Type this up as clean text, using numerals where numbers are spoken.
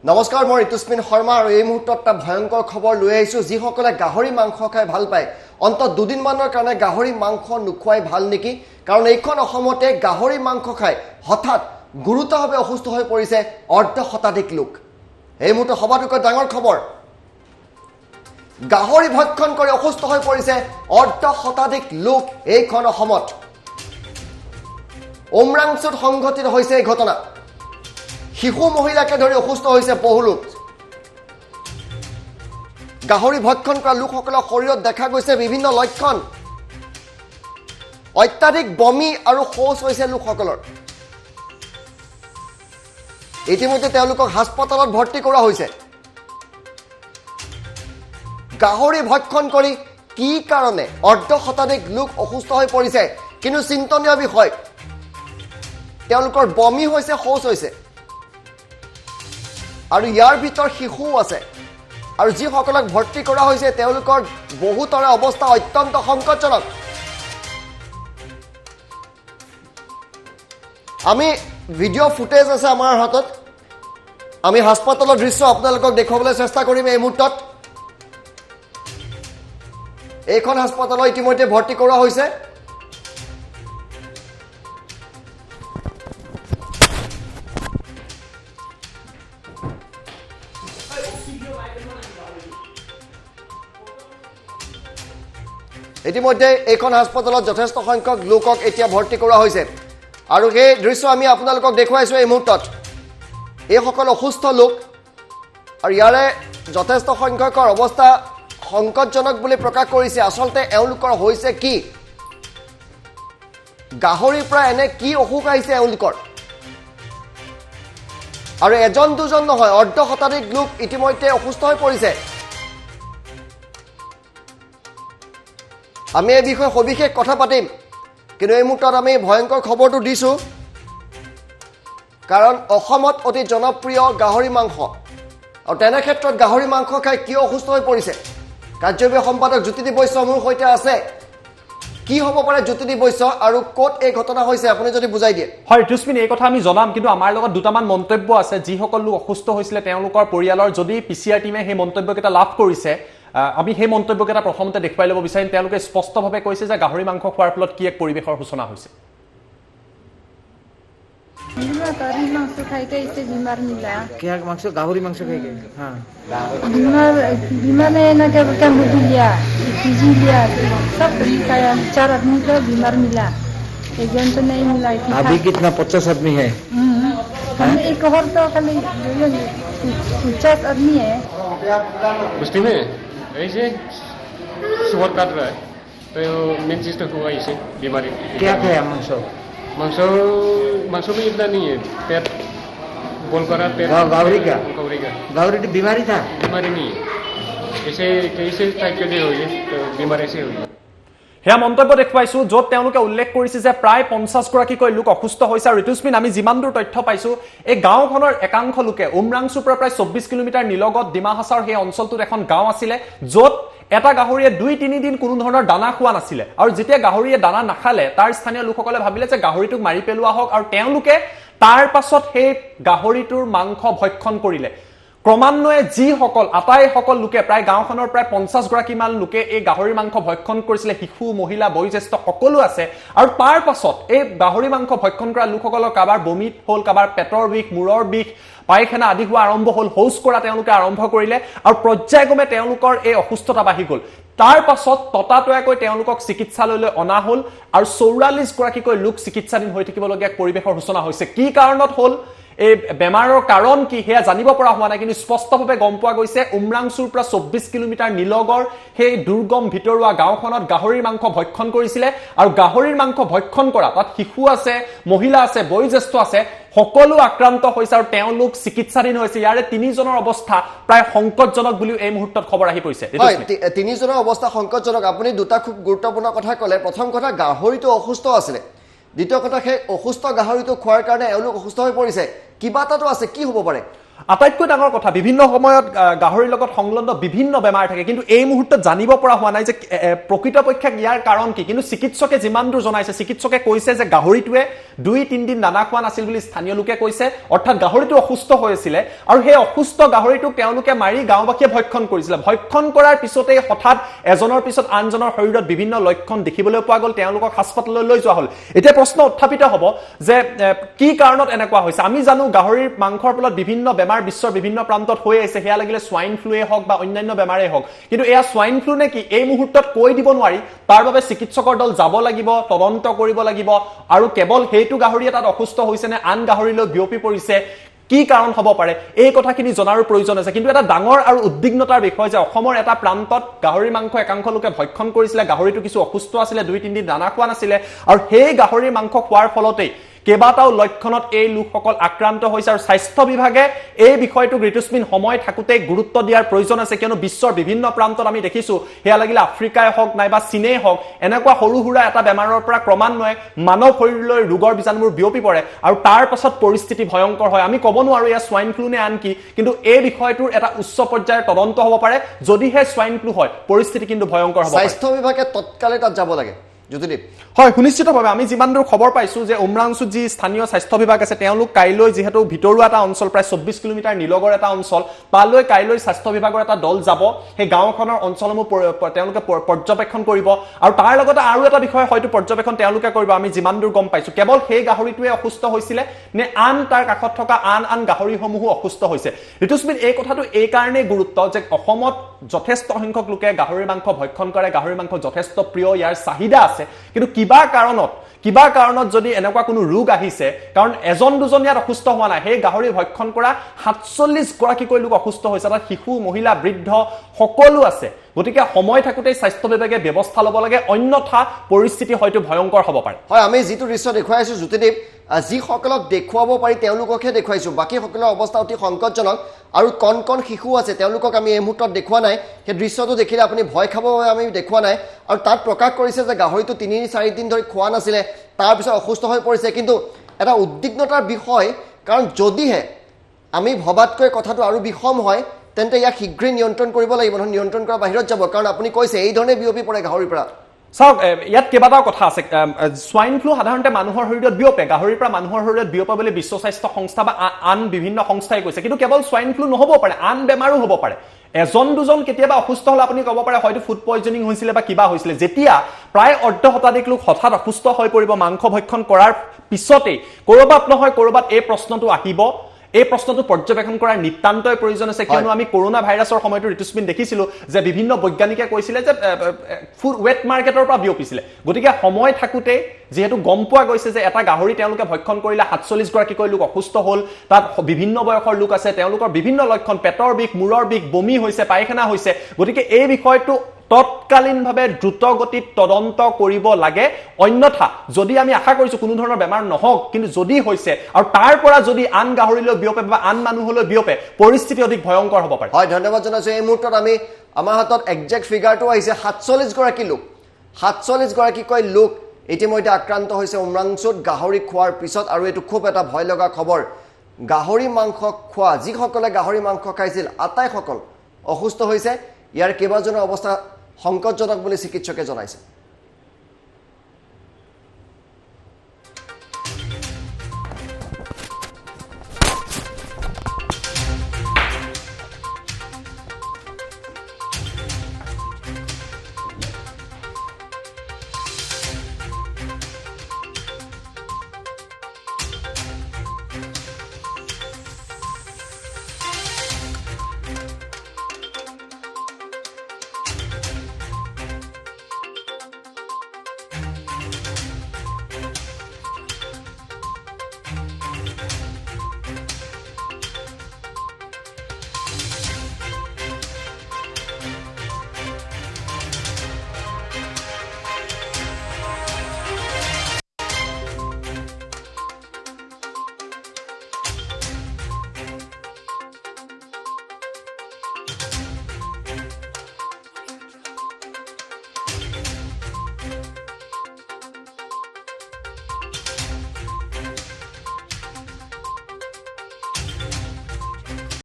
নমস্কাৰ মই ঋতুস্মিন শৰ্মা আৰু এই মুহূৰ্তত এটা ভয়ংকৰ খবৰ লৈ আহিছোঁ যিসকলে গাহৰি মাংস খাই ভাল পায় অন্তত দুদিনমানৰ কাৰণে গাহৰি মাংস নোখোৱাই ভাল নেকি কাৰণ এইখন অসমতে গাহৰি মাংস খাই হঠাৎ গুৰুতৰভাৱে অসুস্থ হৈ পৰিছে অৰ্ধ শতাধিক লোক এই মুহূৰ্তত সবাতোকৈ ডাঙৰ খবৰ গাহৰি ভক্ষণ কৰি অসুস্থ হৈ পৰিছে অৰ্ধ শতাধিক লোক এইখন অসমত উমৰাংচুত সংঘটিত হৈছে এই ঘটনা শিশু মহিলাকে ধৰি অসুস্থ হৈছে বহু লোক গাহৰি ভক্ষণ কৰা লোকসকলৰ শৰীৰত দেখা গৈছে বিভিন্ন লক্ষণ অত্যাধিক বমি আৰু শৌচ হৈছে লোকসকলৰ ইতিমধ্যে তেওঁলোকক হাস্পতালত ভৰ্তি কৰা হৈছে গাহৰি ভক্ষণ কৰি কি কাৰণে অৰ্ধ শতাধিক লোক অসুস্থ হৈ পৰিছে কিন্তু চিন্তনীয় বিষয় তেওঁলোকৰ বমি হৈছে শৌচ হৈছে আৰু ইয়াৰ ভিতৰ শিশু আছে আৰু যিসকলক ভৰ্তি কৰা হৈছে তেওঁলোকৰ বহুতৰে অৱস্থা অত্যন্ত সংকটজনক আমি ভিডিঅ' ফুটেজ আছে আমাৰ হাতত আমি হাস্পতালৰ দৃশ্য আপোনালোকক দেখুৱাবলৈ চেষ্টা কৰিম এই মুহূৰ্তত এইখন হাস্পতালত ইতিমধ্যে ভৰ্তি কৰা হৈছে ইতিমধ্যে এইখন হাস্পতালত যথেষ্ট সংখ্যক লোকক এতিয়া ভৰ্তি কৰা হৈছে আৰু সেই দৃশ্য আমি আপোনালোকক দেখুৱাইছোঁ এই মুহূৰ্তত এইসকল অসুস্থ লোক আৰু ইয়াৰে যথেষ্ট সংখ্যকৰ অৱস্থা সংকটজনক বুলি প্ৰকাশ কৰিছে আচলতে এওঁলোকৰ হৈছে কি গাহৰিৰ পৰা এনে কি অসুখ আহিছে এওঁলোকৰ আৰু এজন দুজন নহয় অৰ্ধ শতাধিক লোক ইতিমধ্যে অসুস্থ হৈ পৰিছে আমি এই বিষয়ে সবিশেষ কথা পাতিম কিন্তু এই মুহূৰ্তত আমি ভয়ংকৰ খবৰটো দিছোঁ কাৰণ অসমত অতি জনপ্ৰিয় গাহৰি মাংস আৰু তেনে ক্ষেত্ৰত গাহৰি মাংস খাই কিয় অসুস্থ হৈ পৰিছে কাৰ্যবাহী সম্পাদক জ্যোতিদীপ বৈশ্য মোৰ সৈতে আছে কি হ'ব পাৰে জ্যোতিদীপ বৈশ্য আৰু ক'ত এই ঘটনা হৈছে আপুনি যদি বুজাই দিয়ে হয় ঋতুস্মিন এই কথা আমি জনাম কিন্তু আমাৰ লগত দুটামান মন্তব্য আছে যিসকল লোক অসুস্থ হৈছিলে তেওঁলোকৰ পৰিয়ালৰ যদি পিচিআৰ টিমে সেই মন্তব্যকেইটা লাভ কৰিছে আমি সেই মন্তব্যকেইটা প্ৰথমতে দেখুৱাই ল'ব বিচাৰিম তেওঁলোকে স্পষ্টভাৱে কৈছে যে গাহৰি মাংস খোৱাৰ ফলত কি এক পৰিৱেশৰ সূচনা হৈছে गाहरी मांस खाई के इससे बीमार मिला क्या मांस गाहरी मांस खाई के हाँ बीमार ने ना क्या मुझे लिया पीजी लिया सब खाया 4 आदमी को बीमार मिला एक जन तो नहीं मिला अभी कितना 50 आदमी है हम एक और तो खाली 50 आदमी है बस्ती में ऐसे सुगर काट रहा है तो मेन चीज तो हुआ इसे बीमारी क्या खाया मांस मांस मांस में इतना नहीं है पेट बोल करा पेट गावरी का गावरी की बीमारी था बीमारी नहीं है ऐसे कैसे टाइप के हुई है तो बीमारी ऐसे हुई হেয়া মন্তব্য দেখুৱাইছো য'ত তেওঁলোকে উল্লেখ কৰিছে যে প্ৰায় 50 গৰাকীকৈ লোক অসুস্থ হৈছে আৰু ঋতুস্মিন আমি যিমান দূৰ তথ্য পাইছো এই গাঁওখনৰ একাংশ লোকে উমৰাংচুৰ পৰা প্ৰায় 24 কিলোমিটাৰ নিলগত ডিমা হাছাৰ সেই অঞ্চলটোত এখন গাঁও আছিলে য'ত এটা গাহৰিয়ে 2-3 দিন কোনো ধৰণৰ দানা খোৱা নাছিলে আৰু যেতিয়া গাহৰিয়ে দানা নাখালে তাৰ স্থানীয় লোকসকলে ভাবিলে যে গাহৰিটোক মাৰি পেলোৱা হওক আৰু তেওঁলোকে তাৰ পাছত সেই গাহৰিটোৰ মাংস ভক্ষণ কৰিলে ক্ৰমান্বয়ে যিসকল আটাইসকল লোকে প্ৰায় গাঁওখনৰ প্ৰায় 50 গৰাকীমান লোকে এই গাহৰি মাংস ভক্ষণ কৰিছিলে শিশু মহিলা বয়োজ্যেষ্ঠ সকলো আছে আৰু তাৰ পাছত এই গাহৰি মাংস ভক্ষণ কৰা লোকসকলৰ কাবাৰ বমিত হ'ল কাবাৰ পেটৰ বিষ মূৰৰ বিষ পায়খানা আদি হোৱা আৰম্ভ হ'ল শৌচ কৰা তেওঁলোকে আৰম্ভ কৰিলে আৰু পৰ্যায়ক্ৰমে তেওঁলোকৰ এই অসুস্থতা বাঢ়ি গ'ল তাৰ পাছত ততাতয়াকৈ তেওঁলোকক চিকিৎসালয়লৈ অনা হ'ল আৰু 44 গৰাকীকৈ লোক চিকিৎসাধীন হৈ থাকিবলগীয়া পৰিৱেশৰ সূচনা হৈছে কি কাৰণত হ'ল এই বেমাৰৰ কাৰণ কি হেয়া জানিব পৰা হোৱা নাই কিন্তু স্পষ্টভাৱে গম পোৱা গৈছে উমৰাংচুৰ পৰা 24 কিলোমিটাৰ নিলগৰ সেই দুৰ্গম ভিতৰুৱা গাঁওখনত গাহৰিৰ মাংস ভক্ষণ কৰিছিলে আৰু গাহৰিৰ মাংস ভক্ষণ কৰা তাত শিশু আছে মহিলা আছে বয়োজ্যেষ্ঠ আছে সকলো আক্ৰান্ত হৈছে আৰু তেওঁলোক চিকিৎসাধীন হৈছে ইয়াৰে 3 জনৰ অৱস্থা প্ৰায় সংকটজনক বুলি এই মুহূৰ্তত খবৰ আহি পৰিছে হয় 3 জনৰ অৱস্থা সংকটজনক আপুনি দুটা খুব গুৰুত্বপূৰ্ণ কথা ক'লে প্ৰথম কথা গাহৰিটো অসুস্থ আছিল দ্বিতীয় কথা সেই অসুস্থ গাহৰিটো খোৱাৰ কাৰণে এওঁলোক অসুস্থ হৈ পৰিছে কিবা এটাতো আছে কি হ'ব পাৰে আটাইতকৈ ডাঙৰ কথা বিভিন্ন সময়ত গাহৰিৰ লগত সংলগ্ন বিভিন্ন বেমাৰ থাকে কিন্তু এই মুহূৰ্তত জানিব পৰা হোৱা নাই যে প্ৰকৃতপক্ষে ইয়াৰ কাৰণ কি কিন্তু চিকিৎসকে যিমান দূৰ জনাইছে চিকিৎসকে কৈছে যে গাহৰিটোৱে 2-3 দিন দানা খোৱা নাছিল বুলি স্থানীয় লোকে কৈছে অৰ্থাৎ গাহৰিটো অসুস্থ হৈ আছিল আৰু সেই অসুস্থ গাহৰিটোক তেওঁলোকে মাৰি গাঁওবাসীয়ে ভক্ষণ কৰিছিল ভক্ষণ কৰাৰ পিছতে হঠাৎ এজনৰ পিছত আনজনৰ শৰীৰত বিভিন্ন লক্ষণ দেখিবলৈ পোৱা গ'ল তেওঁলোকক হাস্পতাললৈ লৈ যোৱা হ'ল এতিয়া প্ৰশ্ন উত্থাপিত হ'ব যে কি কাৰণত এনেকুৱা হৈছে আমি জানো গাহৰিৰ মাংসৰ ফলত বিভিন্ন বেমাৰ বিশ্বৰ বিভিন্ন প্ৰান্তত হৈ আছে হেয়া লাগিলে সোয়াইন ফ্লুৱে হওক বা অন্যান্য বেমাৰে হওক কিন্তু এয়া সোয়াইন ফ্লু নে কি এই মুহূৰ্তত কৈ দিব নোৱাৰি তাৰ বাবে চিকিৎসকৰ দল যাব লাগিব তদন্ত কৰিব লাগিব আৰু কেৱল হেতু গাহৰি এটাত অসুস্থ হৈছে নে আন গাহৰিলৈ বিয়পি পৰিছে কি কাৰণ হ'ব পাৰে এই কথাখিনি জনাৰো প্ৰয়োজন আছে কিন্তু এটা ডাঙৰ আৰু উদ্বিগ্নতাৰ বিষয় যে অসমৰ এটা প্ৰান্তত গাহৰি মাংস একাংশ লোকে ভক্ষণ কৰিছিল গাহৰিটো কিছু অসুস্থ আছিল 2-3 দিন দানা খোৱা নাছিল আৰু সেই গাহৰি মাংস খোৱাৰ ফলতেই কেবাটাও লক্ষণত এই লোকসকল আক্ৰান্ত হৈছে আৰু স্বাস্থ্য বিভাগে এই বিষয়টো ঋতুস্মিন সময় থাকুতে গুৰুত্ব দিয়াৰ প্ৰয়োজন আছে কিয়নো বিশ্বৰ বিভিন্ন প্ৰান্তত আমি দেখিছো হেয়া লাগিলে আফ্ৰিকাই হওক নাইবা চীনেই হওক এনেকুৱা সৰু সুৰা এটা বেমাৰৰ পৰা ক্ৰমান্বয়ে মানৱ শৰীৰলৈ ৰোগৰ বীজাণুবোৰ বিয়পি পৰে আৰু তাৰ পাছত পৰিস্থিতি ভয়ংকৰ হয় আমি ক'ব নোৱাৰো এয়া সোয়াইন ফ্লু নে আনকি কিন্তু এই বিষয়টোৰ এটা উচ্চ পৰ্যায়ৰ তদন্ত হ'ব পাৰে যদিহে সোয়াইন ফ্লু হয় পৰিস্থিতি কিন্তু ভয়ংকৰ হ'ব স্বাস্থ্য বিভাগে তৎকালে তাত যাব লাগে জ্যোতিদীপ হয় সুনিশ্চিতভাৱে আমি যিমান দূৰ খবৰ পাইছো যে উমৰাংচুত যি স্থানীয় স্বাস্থ্য বিভাগ আছে তেওঁলোক কাইলৈ যেহেতু ভিতৰুৱা এটা অঞ্চল প্ৰায় 24 কিলোমিটাৰ নিলগৰ এটা অঞ্চল তালৈ কাইলৈ স্বাস্থ্য বিভাগৰ এটা দল যাব সেই গাঁওখনৰ অঞ্চলসমূহ তেওঁলোকে পৰ্যবেক্ষণ কৰিব আৰু তাৰ লগতে আৰু এটা বিষয় হয়তো পৰ্যবেক্ষণ তেওঁলোকে কৰিব আমি যিমান দূৰ গম পাইছো কেৱল সেই গাহৰিটোৱে অসুস্থ হৈছিল নে আন তাৰ কাষত থকা আন গাহৰিসমূহো অসুস্থ হৈছে ঋতুস্মিন এই কথাটো এই কাৰণে গুৰুত্ব যে অসমত যথেষ্ট সংখ্যক লোকে গাহৰি মাংস ভক্ষণ কৰে গাহৰি মাংস যথেষ্ট প্ৰিয় ইয়াৰ চাহিদা আছে কিন্তু কিবা কাৰণত যদি এনেকুৱা কোনো ৰোগ আহিছে কাৰণ এজন দুজন ইয়াত অসুস্থ হোৱা নাই সেই গাহৰি ভক্ষণ কৰা 47 গৰাকীকৈ লোক অসুস্থ হৈছে তাত শিশু মহিলা বৃদ্ধ সকলো আছে গতিকে সময় থাকুতে স্বাস্থ্য বিভাগে ব্যৱস্থা ল'ব লাগে অন্যথা পৰিস্থিতি হয়তো ভয়ংকৰ হ'ব পাৰে হয় আমি যেটো দৃশ্য দেখুৱাইছো জ্যোতিদীপ যিসকলক দেখুৱাব পাৰি তেওঁলোককহে দেখুৱাইছো বাকি সকলৰ অৱস্থা অতি সংকটজনক আৰু কণ শিশু আছে তেওঁলোকক আমি এই মুহূৰ্তত দেখুৱা নাই সেই দৃশ্যটো দেখিলে আপুনি ভয় খাব আমি দেখুৱা নাই আৰু তাত প্ৰকাশ কৰিছে যে গাহৰিটো 3-4 দিন ধৰি খোৱা নাছিলে তাৰ পিছত অসুস্থ হৈ পৰিছে কিন্তু এটা উদ্বিগ্নতাৰ বিষয় কাৰণ যদিহে আমি ভবাতকৈ কথাটো আৰু বিষম হয় তেন্তে ইয়াক শীঘ্ৰে নিয়ন্ত্ৰণ কৰিব লাগিব নহয় নিয়ন্ত্ৰণ কৰা বাহিৰত যাব কাৰণ আপুনি কৈছে এই ধৰণে বিয়পি পৰে গাহৰিৰ পৰা চাওক ইয়াত কেইবাটাও কথা আছে সোয়াইন ফ্লু সাধাৰণতে মানুহৰ শৰীৰত বিয়পে গাহৰিৰ পৰা মানুহৰ শৰীৰত বিয়পে বুলি বিশ্ব স্বাস্থ্য সংস্থা বা আন বিভিন্ন সংস্থাই কৈছে কিন্তু কেৱল সোয়াইন ফ্লু নহ'ব পাৰে আন বেমাৰো হ'ব পাৰে এজন দুজন কেতিয়াবা অসুস্থ হলে আপুনি ক'ব পাৰে হয়তো ফুড পয়জনিং হৈছিল বা কিবা হৈছিল যেতিয়া প্ৰায় অৰ্ধ শতাধিক লোক হঠাৎ অসুস্থ হৈ পৰিব মাংস ভক্ষণ কৰাৰ পিছতেই কৰবাত নহয় কৰবাত এই প্ৰশ্নটো আহিব এই প্ৰশ্নটো পৰ্যবেক্ষণ কৰাৰ নিতান্তই প্ৰয়োজন আছে কিয়নো আমি কৰোনা ভাইৰাছৰ সময়টো ঋতুস্মিন দেখিছিলো যে বিভিন্ন বৈজ্ঞানিকে কৈছিলে যে ফুড ৱেট মাৰ্কেটৰ পৰা বিয়পিছিলে গতিকে সময় থাকুতে যেহেতু গম পোৱা গৈছে যে এটা গাহৰি তেওঁলোকে ভক্ষণ কৰিলে 47 গৰাকীকৈ লোক অসুস্থ হ'ল তাত বিভিন্ন বয়সৰ লোক আছে তেওঁলোকৰ বিভিন্ন লক্ষণ পেটৰ বিষ মূৰৰ বিষ বমি হৈছে পায়খানা হৈছে গতিকে এই বিষয়টো তৎকালীনভাৱে দ্ৰুত গতিত তদন্ত কৰিব লাগে অন্যথা যদি আমি আশা কৰিছো কোনো ধৰণৰ বেমাৰ নহওক কিন্তু যদি হৈছে আৰু তাৰ পৰা যদি আন গাহৰিলৈ বিয়পে বা আন মানুহলৈ বিয়পে পৰিস্থিতি অধিক ভয়ংকৰ হ'ব পাৰে হয় ধন্যবাদ জনাইছো এই মুহূৰ্তত আমি আমাৰ হাতত একজেক্ট ফিগাৰটো আহিছে 47 গৰাকী লোক 47 গৰাকীকৈ লোক ইতিমধ্যে আক্ৰান্ত হৈছে উমৰাংচুত গাহৰি খোৱাৰ পিছত আৰু এইটো খুব এটা ভয় লগা খবৰ গাহৰি মাংস খোৱা যিসকলে গাহৰি মাংস খাইছিল আটাইসকল অসুস্থ হৈছে ইয়াৰ কেইবাজনৰ অৱস্থা সংকটজনক বুলি চিকিৎসকে জনাইছে